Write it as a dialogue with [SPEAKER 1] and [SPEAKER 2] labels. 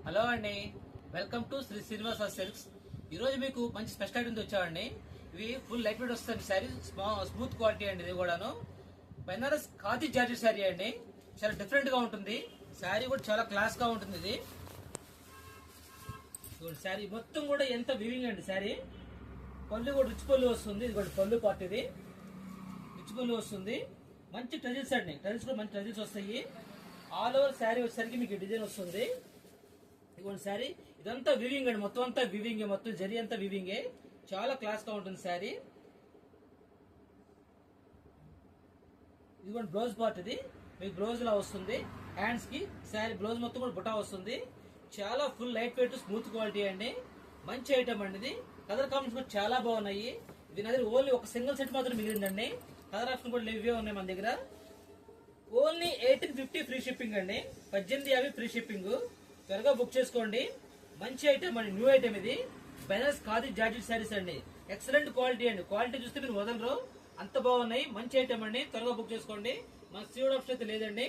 [SPEAKER 1] Hello అండి, welcome to Sri Srinivasa silks. ఈ రోజు మీకు మంచి స్పెషల్ ఐటమ్స్ వచ్చామండి. ఇవి ఫుల్ లైట్ వెయిట్ వస్తుంది శారీ, స్మూత్ క్వాలిటీ అండి. ఇది కూడాను బెనారస్ ఖాదీ జార్జెట్ శారీ అండి. చాలా డిఫరెంట్ గా ఉంటుంది. శారీ కూడా చాలా క్లాస్ గా ఉంటుంది. ఇది శారీ మొత్తం కూడా ఎంత వివింగ్ అండి. శారీ పళ్ళు కూడా రిచ్ పళ్ళు వస్తుంది. ఇది కూడా పళ్ళు పార్ట్. ఇది రిచ్ పళ్ళు వస్తుంది. మంచి ట్రెజిల్స్ అండి. ట్రెజిల్స్ కూడా మంచి ట్రెజిల్స్ వస్తాయి. ఆల్ ఓవర్ శారీ వచ్చేసరికి మీకు డిజైన్ వస్తుంది. ఇదిగోండి శారీ ఇదంతా వివింగ్ అండి. మొత్తం అంతా వివింగ్, మొత్తం జరీ అంతా వివింగే. చాలా క్లాస్ గా ఉంటుంది శారీ. ఇదిగోండి బ్లౌజ్ పార్ట్. ఇది మీకు బ్లౌజ్ లా వస్తుంది. హ్యాండ్స్ కి శారీ బ్లౌజ్ మొత్తం కూడా బుటా వస్తుంది. చాలా full light weight smooth quality అండి. మంచి ఐటమ్ అండి. ఇది కలర్ కాంబినేషన్ కూడా చాలా బాగున్నాయి. ఇది నా దగ్గర ఓన్లీ ఒక సింగిల్ సెట్ మాత్రం మిగిలిందండి. కలర్ ఆప్షన్ కూడా ఇవే ఉన్నాయి మన దగ్గర. ఓన్లీ 1850 ఫ్రీ షిప్పింగ్ అండి. 1850 ఫ్రీ షిప్పింగ్. త్వరగా బుక్ చేసుకోండి. మంచి ఐటమ్ అండి, న్యూ ఐటమ్. ఇది బెనారస్ ఖాదీ జార్జెట్ శారీస్ అండి. ఎక్సలెంట్ క్వాలిటీ అండి. క్వాలిటీ చూస్తే మీరు వదలరు, అంత బాగున్నాయి. మంచి ఐటమ్ అండి. త్వరగా బుక్ చేసుకోండి. మన సీడ్ ఆప్షన్ అయితే లేదండి.